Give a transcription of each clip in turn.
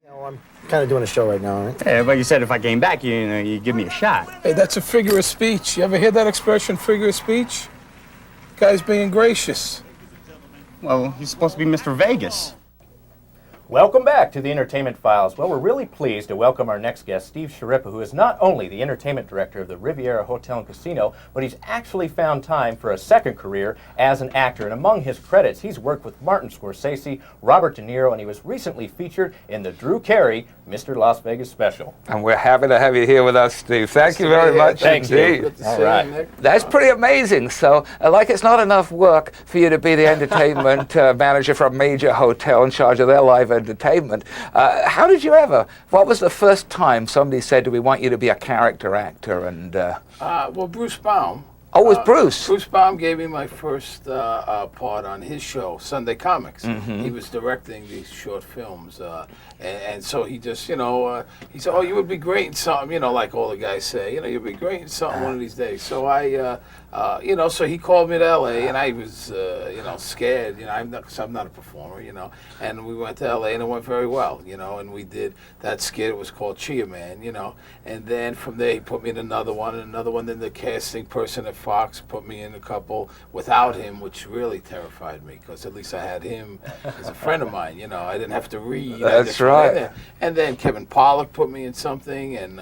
I'm kind of doing a show right now, right? Yeah, but you said if I came back, you give me a shot. Hey, that's a figure of speech. You ever hear that expression, figure of speech? Guy's being gracious. Well, he's supposed to be Mr. Vegas. Welcome back to the Entertainment Files. Well, we're really pleased to welcome our next guest, Steve Schirripa, who is not only the entertainment director of the Riviera Hotel and Casino, but he's actually found time for a second career as an actor. And among his credits, he's worked with Martin Scorsese, Robert De Niro, and he was recently featured in the Drew Carey Mr. Las Vegas special. And we're happy to have you here with us, Steve. Thank you very much Thanks, indeed. Steve. All right. That's pretty amazing. So, like, it's not enough work for you to be the entertainment manager for a major hotel in charge of their live entertainment. How did you ever, what was the first time somebody said, do we want you to be a character actor? And Well, Bruce Baum. Oh, it was Bruce. Bruce Baum gave me my first part on his show, Sunday Comics. He was directing these short films. And so he just, he said, oh, you would be great in something, like all the guys say, you'd be great in something one of these days. So so he called me to L.A. and I was, scared, because I'm not a performer, and we went to L.A. and it went very well, and we did that skit. It was called Chia Man, and then from there he put me in another one, then the casting person at Fox put me in a couple without him, which really terrified me, because at least I had him as a friend of mine, I didn't have to read. That's right. And then Kevin Pollak put me in something, and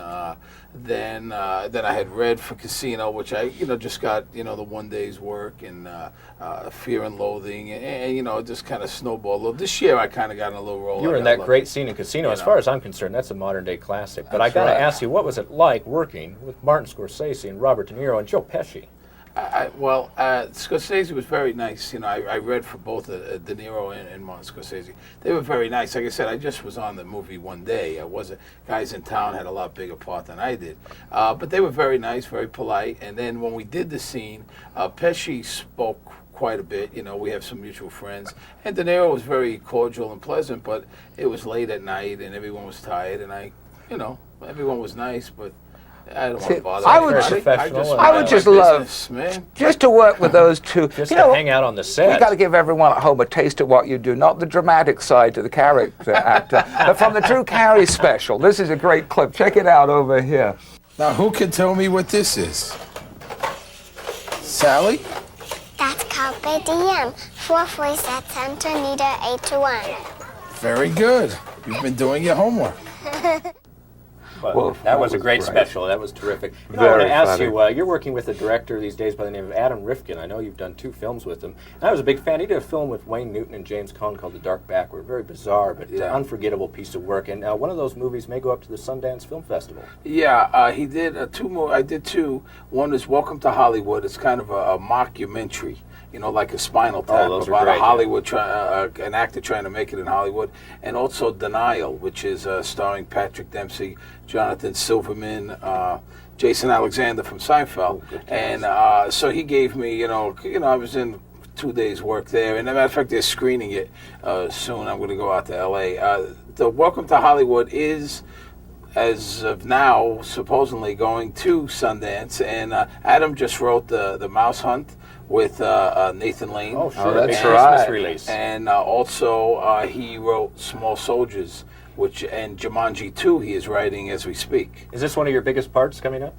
then I had read for Casino, which I just got the one day's work, and Fear and Loathing, and it just kind of snowballed a little. This year I kind of got in a little role. You were in that great scene in Casino. As far as I'm concerned, that's a modern day classic. But I got to ask you, what was it like working with Martin Scorsese and Robert De Niro and Joe Pesci? Scorsese was very nice. I read for both De Niro and Martin Scorsese. They were very nice. Like I said, I just was on the movie one day. I wasn't. Guys in town had a lot bigger part than I did. But they were very nice, very polite. And then when we did the scene, Pesci spoke quite a bit. We have some mutual friends. And De Niro was very cordial and pleasant, but it was late at night and everyone was tired. And everyone was nice, but I don't want to bother. I would just love just to work with those two. Just to hang out on the set. You got to give everyone at home a taste of what you do, not the dramatic side to the character actor, but from the Drew Carey special. This is a great clip. Check it out over here. Now, who can tell me what this is? Sally? That's Carpe Diem. 4 voice at Santa Anita 8 to 1. Very good. You've been doing your homework. Well, that was a great special. That was terrific. I want to ask you, you're working with a director these days by the name of Adam Rifkin. I know you've done 2 films with him. And I was a big fan. He did a film with Wayne Newton and James Caan called The Dark Backward. Very bizarre, but unforgettable piece of work. And one of those movies may go up to the Sundance Film Festival. Yeah, he did 2 more. I did 2. One is Welcome to Hollywood. It's kind of a mockumentary. Like a Spinal Tap about a Hollywood, an actor trying to make it in Hollywood, and also Denial, which is starring Patrick Dempsey, Jonathan Silverman, Jason Alexander from Seinfeld, and so he gave me, I was in 2 days' work there, and as a matter of fact, they're screening it soon. I'm going to go out to L.A. The Welcome to Hollywood is, as of now, supposedly going to Sundance, and Adam just wrote the Mouse Hunt with Nathan Lane. Oh, sure. That's right. Release. And also he wrote Small Soldiers, and Jumanji 2 he is writing as we speak. Is this one of your biggest parts coming up?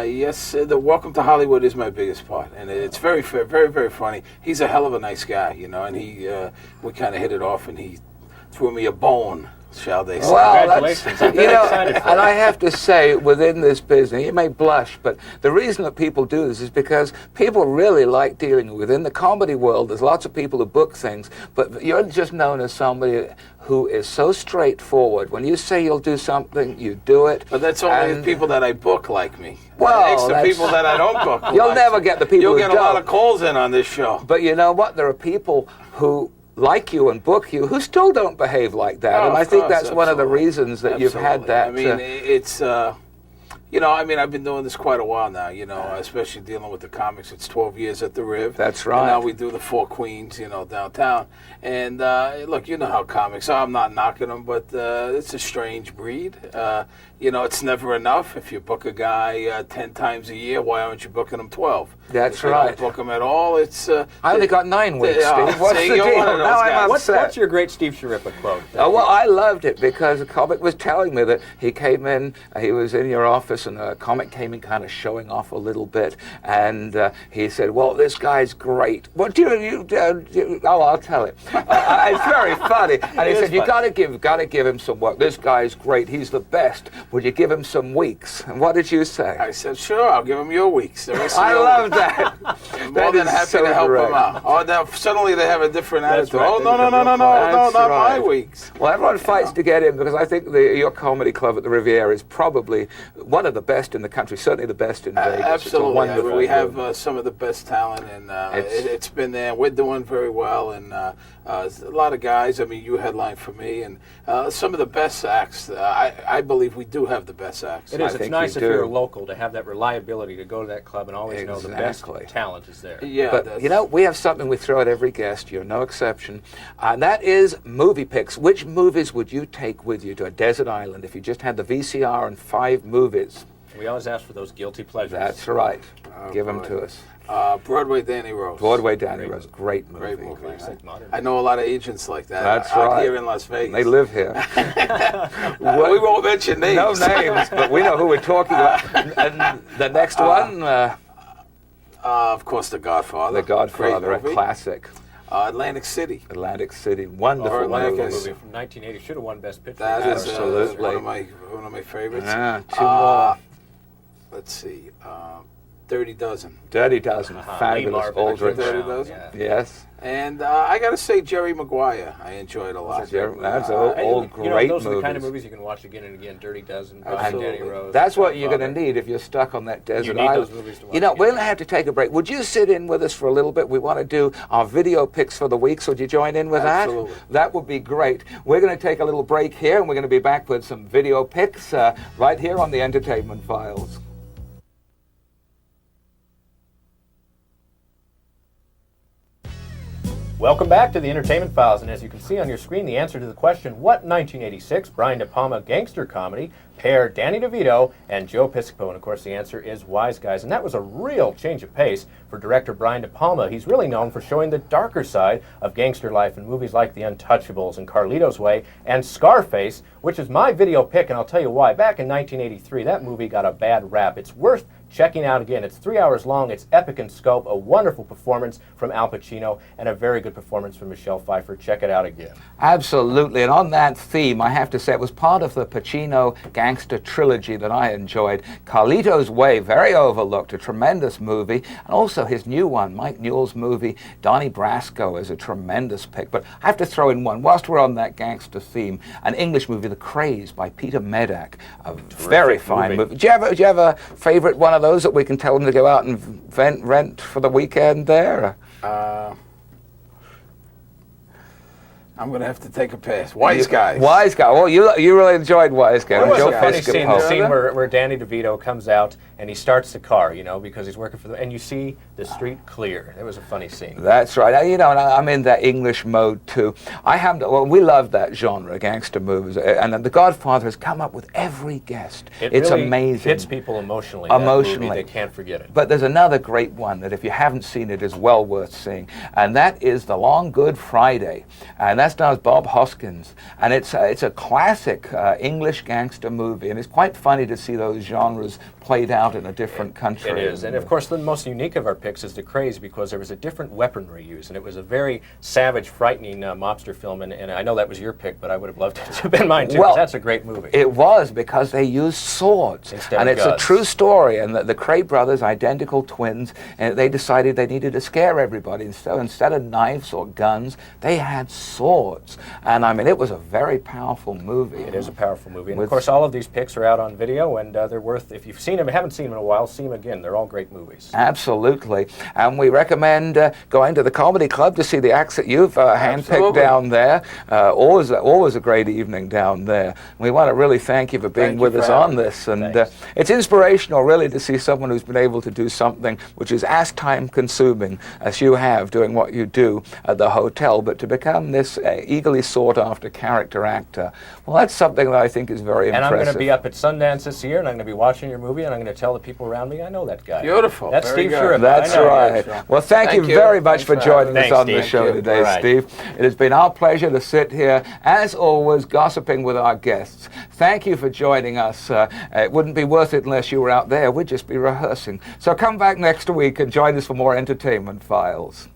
Yes, the Welcome to Hollywood is my biggest part, and it's very, very, very funny. He's a hell of a nice guy, and we kind of hit it off, and he threw me a bone, shall they say. Well, congratulations. I'm very excited for and that. I have to say, within this business, you may blush, but the reason that people do this is because people really like dealing with. In the comedy world, there's lots of people who book things, but you're just known as somebody who is so straightforward. When you say you'll do something, you do it. But that's only the people that I book like me. Well, it's the people that I don't book. You'll never get the people You'll who get a lot of calls in on this show. But you know what? There are people who like you and book you who still don't behave like that, and I think that's one of the reasons that you've had that. I mean, it's you know, I mean, I've been doing this quite a while now, you know, especially dealing with the comics. It's 12 years at the Riv. That's right. And now we do the Four Queens, you know, downtown. And look, you know how comics are. I'm not knocking them, but it's a strange breed. You know, it's never enough. If you book a guy 10 times a year, why aren't you booking him 12? That's if you right. don't book him at all, it's... I only got 9 weeks, Steve. What's see, the you're deal? one of those Now I'm guys. upset. What's your great Steve Schirripa quote? Well, I loved it because a comic was telling me that he came in, he was in your office, and a comic came in kind of showing off a little bit, and he said, well, this guy's great. What do you oh, I'll tell it. It's very funny. And he said, you got to give him some work. This guy's great. He's the best. Would you give him some weeks? And what did you say? I said, sure, I'll give him your weeks. I love that. I'm more than happy to help them out. Oh, now suddenly they have a different attitude. right. Oh, They no, become not right. my weeks. Well, everyone fights to get in because I think your comedy club at the Riviera is probably one of the best in the country, certainly the best in Vegas. Absolutely. It's a wonderful We group. have some of the best talent, and it's been there. We're doing very well, and a lot of guys. I mean, you headline for me, and some of the best acts. I believe we do have the best acts. It is. I It's think nice you if you're do. local to have that reliability to go to that club and always know the best Exactly. talent is there. Yeah, But, you know, we have something we throw at every guest. You're no exception. And that is movie picks. Which movies would you take with you to a desert island if you just had the VCR and 5 movies? We always ask for those guilty pleasures. That's right. Give them boy. to us. Broadway Danny Rose. Broadway Danny Rose. Great movie. Great movie. Classic modern. I know a lot of agents like that. That's out right. here in Las Vegas. They live here. We won't mention names. No names, but we know who we're talking about. And the next one, Of course, The Godfather. The Godfather, a Great movie. classic. Atlantic City. Atlantic City. Wonderful Atlantic movie. City. Movie from 1980 should have won Best Picture. That is Absolutely. one of my favorites. Yeah, 2 more. Let's see. Dirty Dozen. Dirty Dozen. Lee Fabulous. Marvin, Aldrich. Dirty Brown, Dozen. yeah. Yes. And I got to say, Jerry Maguire. I enjoyed a lot. That's Uh, all You great know, those are the movies. kind of movies you can watch again and again. Dirty Dozen, Absolutely. Danny Rose. That's what you're going to Godfather. need if you're stuck on that desert You need island. those movies to watch You know, again. we're going to have to take a break. Would you sit in with us for a little bit? We want to do our video picks for the week, so would you join in with Absolutely. that? That would be great. We're going to take a little break here, and we're going to be back with some video picks right here on the Entertainment Files. Welcome back to the Entertainment Files, and as you can see on your screen, the answer to the question, what 1986 Brian De Palma gangster comedy paired Danny DeVito and Joe Piscopo? And of course the answer is Wise Guys, and that was a real change of pace for director Brian De Palma. He's really known for showing the darker side of gangster life in movies like The Untouchables and Carlito's Way and Scarface, which is my video pick, and I'll tell you why. Back in 1983, that movie got a bad rap. It's worth checking out again. It's 3 hours long, it's epic in scope, a wonderful performance from Al Pacino, and a very good performance from Michelle Pfeiffer. Check it out again. Absolutely, and on that theme, I have to say it was part of the Pacino gangster trilogy that I enjoyed. Carlito's Way, very overlooked, a tremendous movie, and also his new one, Mike Newell's movie, Donnie Brasco, is a tremendous pick. But I have to throw in one, whilst we're on that gangster theme, an English movie, The Craze by Peter Medak, a very fine movie. Do you have a favorite one of those that we can tell them to go out and rent for the weekend there? I'm going to have to take a pass. Wise Guys. Wise Guy. Well, you really enjoyed Wise Guy. There was Joe a funny scene, Piscopo. the scene where Danny DeVito comes out and he starts the car, you know, because he's working for the, and you see the street clear. It was a funny scene. That's right. You know, and I'm in that English mode too. We love that genre, gangster movies, and The Godfather has come up with every guest. It's really amazing. hits people emotionally. That Emotionally. movie, they can't forget it. But there's another great one that if you haven't seen it is well worth seeing, and that is The Long Good Friday, and that stars Bob Hoskins, and it's a classic English gangster movie, and it's quite funny to see those genres played out in a different country. It is, and of course the most unique of our picks is The Craze, because there was a different weaponry used, and it was a very savage, frightening mobster film, and I know that was your pick, but I would have loved it to have been mine too, Well, 'cause that's a great movie. It was, because they used swords. Instead And of it's a guns. true story. And the Cray brothers, identical twins, and they decided they needed to scare everybody. So instead of knives or guns, they had swords. awards. And I mean, it was a very powerful movie. It is a powerful movie. And of course, all of these picks are out on video, and they're worth, if you've seen them, haven't seen them in a while, see them again. They're all great movies. Absolutely. And we recommend going to the Comedy Club to see the acts that you've handpicked down there. Always a great evening down there. We want to really thank you for being with us on this. And it's inspirational, really, to see someone who's been able to do something which is as time-consuming as you have doing what you do at the hotel, but to become this eagerly sought-after character actor. Well, that's something that I think is very impressive. And I'm going to be up at Sundance this year, and I'm going to be watching your movie, and I'm going to tell the people around me, I know that guy. Beautiful. That's Very Steve good. Schirripa. That's right. Well, thank you very much for joining us on the show today, Steve. It has been our pleasure to sit here, as always, gossiping with our guests. Thank you for joining us. It wouldn't be worth it unless you were out there. We'd just be rehearsing. So come back next week and join us for more Entertainment Files.